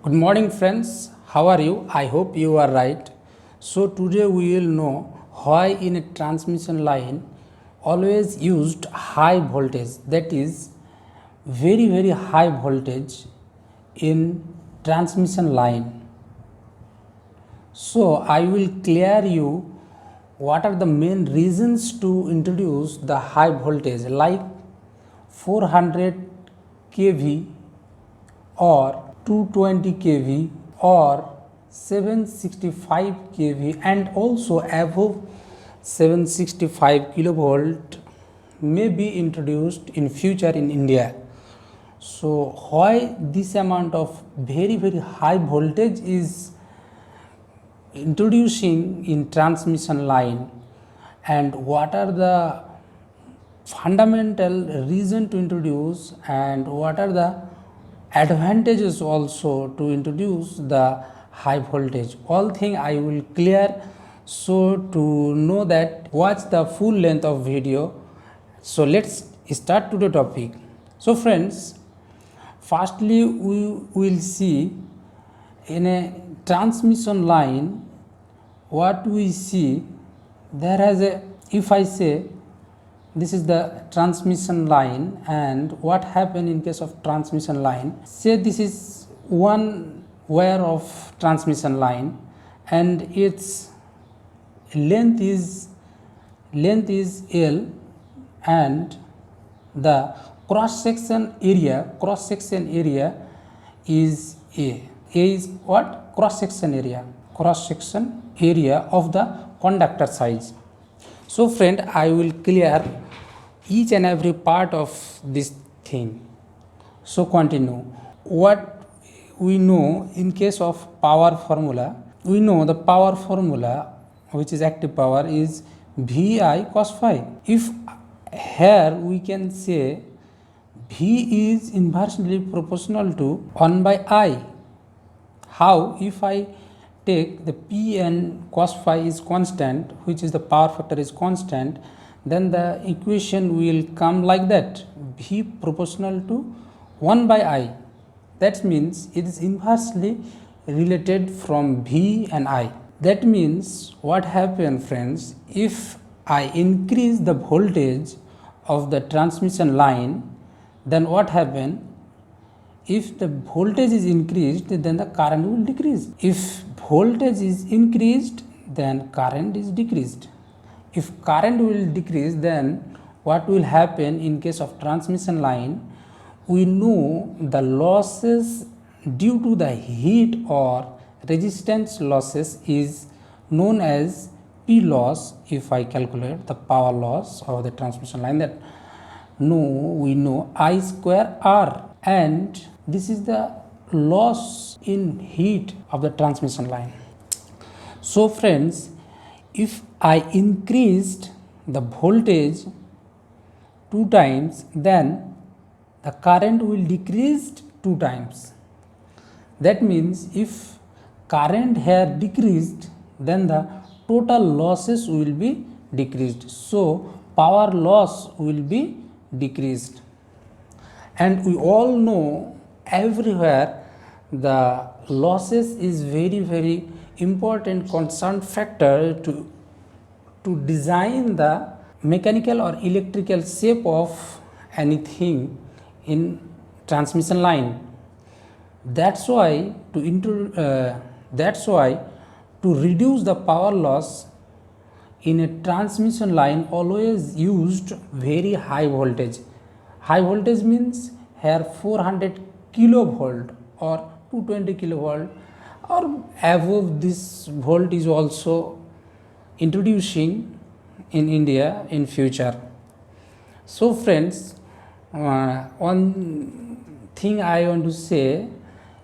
Good morning, friends. How are you? I hope you are right. So, today we will know why in a transmission line always used high voltage, that is very high voltage in transmission line. So, I will clear you what are the main reasons to introduce the high voltage like 400 kV or 220 kV or 765 kV and also above 765 kilovolt may be introduced in future in India. So why this amount of very high voltage is introducing in transmission line, and what are the fundamental reason to introduce and what are the advantages also to introduce the high voltage, all thing I will clear. So to know that, watch the full length of video. So let's start to the topic. So friends, firstly we will see in a transmission line what we see. There has a, if I say this is the transmission line, and what happen in case of transmission line, say this is one wire of transmission line and its length is L, and the cross section area is A is what? Cross section area of the conductor size. So friend, I will clear each and every part of this thing. So continue. What we know in case of power formula, we know the power formula which is active power is VI cos phi. If here we can say V is inversely proportional to 1 by I. How? If I take the P and cos phi is constant, which is the power factor is constant, then the equation will come like that: V proportional to 1 by I. That means it is inversely related from V and I. That means what happens, friends, if I increase the voltage of the transmission line, then what happens? If the voltage is increased, then the current will decrease. If voltage is increased, then current is decreased. If current will decrease, then what will happen in case of transmission line? We know the losses due to the heat or resistance losses is known as P loss. If I calculate the power loss of the transmission line, that we know I square R, and this is the loss in heat of the transmission line. So friends, if I increased the voltage 2 times, then the current will decrease 2 times. That means if current here decreased, then the total losses will be decreased. So power loss will be decreased. And we all know everywhere the losses is very important concern factor to design the mechanical or electrical shape of anything in transmission line. That's why to reduce the power loss in a transmission line always used very high voltage. High voltage means here 400 kilovolt or 220 kilovolt or above this volt is also introducing in India in future. So friends, one thing I want to say,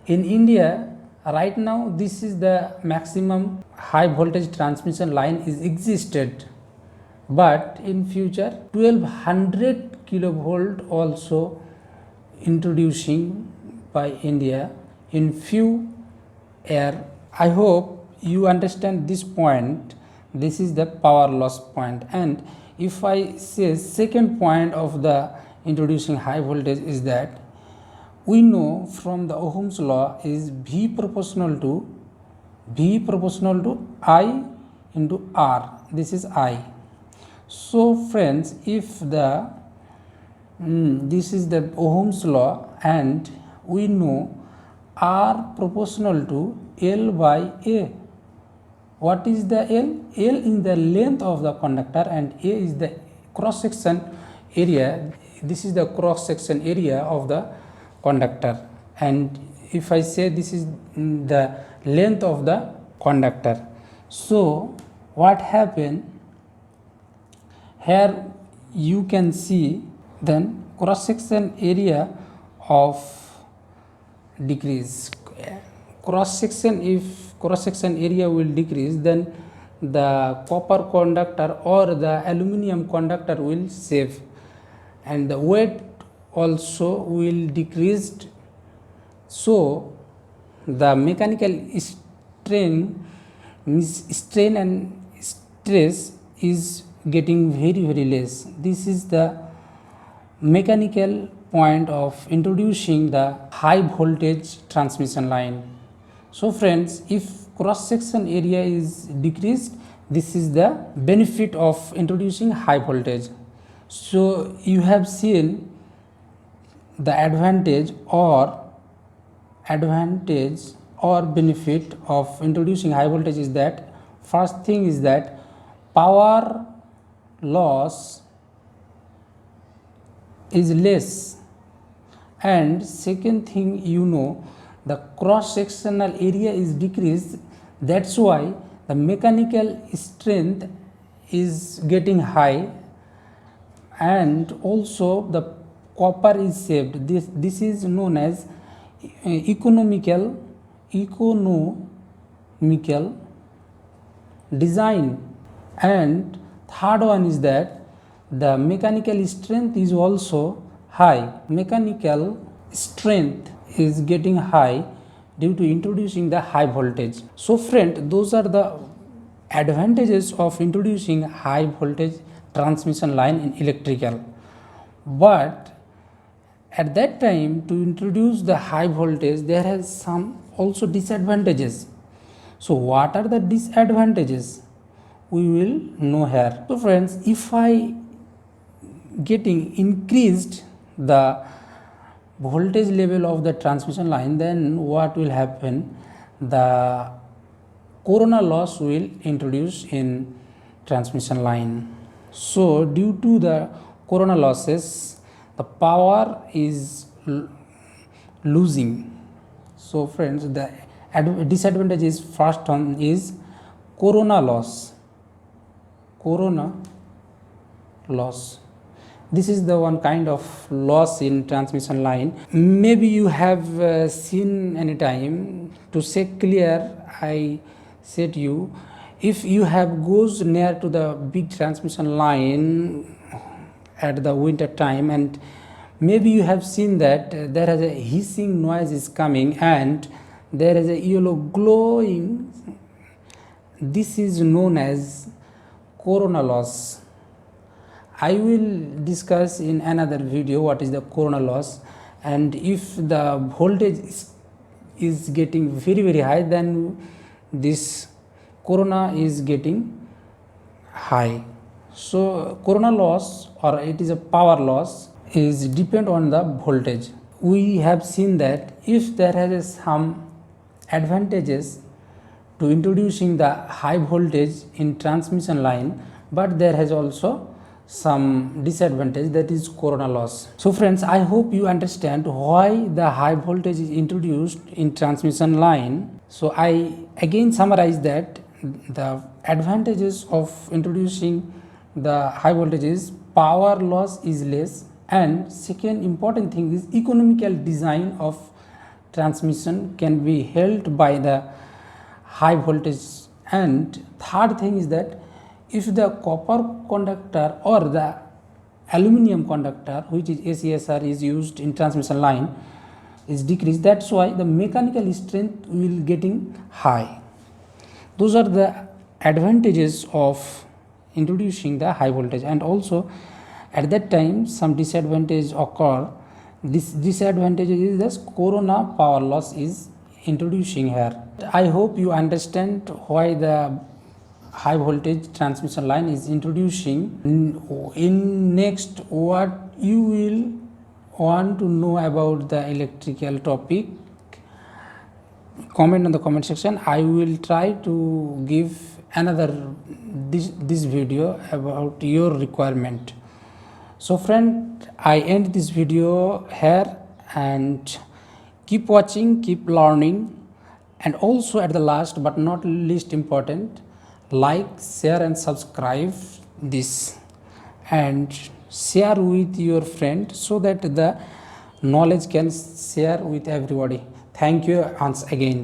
in India right now this is the maximum high voltage transmission line is existed, but in future 1200 kilovolt also introducing by India in few year. I hope you understand this point. This is the power loss point. And if I say second point of the introducing high voltage is that We know from the Ohm's law is V proportional to I into R. This is I. So friends, if the this is the Ohm's law, and we know R proportional to L by A. What is the L? L is the length of the conductor and A is the cross section area. This is the cross section area of the conductor, and if I say this is the length of the conductor, so what happened here, you can see then cross section area of decrease. Cross section, if cross section area will decrease, then the copper conductor or the aluminum conductor will save, and the weight also will decrease. So the mechanical strain and stress is getting very less. This is the mechanical point of introducing the high voltage transmission line. So friends, if cross section area is decreased, this is the benefit of introducing high voltage. So you have seen the advantage or benefit of introducing high voltage is that, first thing is that power loss is less, and second thing, you know, the cross sectional area is decreased. That's why the mechanical strength is getting high, and also the copper is saved. This is known as economical design. And third one is that the mechanical strength is also high. Mechanical strength is getting high due to introducing the high voltage. So friend, those are the advantages of introducing high voltage transmission line in electrical. But at that time, to introduce the high voltage, there has some also disadvantages. So what are the disadvantages? We will know here. So friends, if I getting increased the voltage level of the transmission line, then what will happen? The corona loss will introduce in transmission line. So due to the corona losses, the power is losing. So friends, the disadvantage is, first one is corona loss. This is the one kind of loss in transmission line. Maybe you have seen any time. To say clear, I said you, if you have goes near to the big transmission line at the winter time, and maybe you have seen that there is a hissing noise is coming and there is a yellow glowing. This is known as corona loss. I will discuss in another video what is the corona loss, and if the voltage is getting very high, then this corona is getting high. So corona loss, or it is a power loss, is depend on the voltage. We have seen that if there is some advantages to introducing the high voltage in transmission line, but there has also some disadvantage, that is corona loss. So friends, I hope you understand why the high voltage is introduced in transmission line. So I again summarize that the advantages of introducing the high voltage is power loss is less, and second important thing is economical design of transmission can be held by the high voltage, and third thing is that if the copper conductor or the aluminum conductor, which is ACSR, is used in transmission line is decreased, that's why the mechanical strength will getting high. Those are the advantages of introducing the high voltage, and also at that time some disadvantage occur, This disadvantage is this corona power loss is introducing here. I hope you understand why the high voltage transmission line is introducing. In next, what you will want to know about the electrical topic, comment on the comment section. I will try to give another this video about your requirement. So friend, I end this video here, and keep watching, keep learning, and also at the last but not least important, like, share and subscribe this, and share with your friend so that the knowledge can share with everybody. Thank you once again.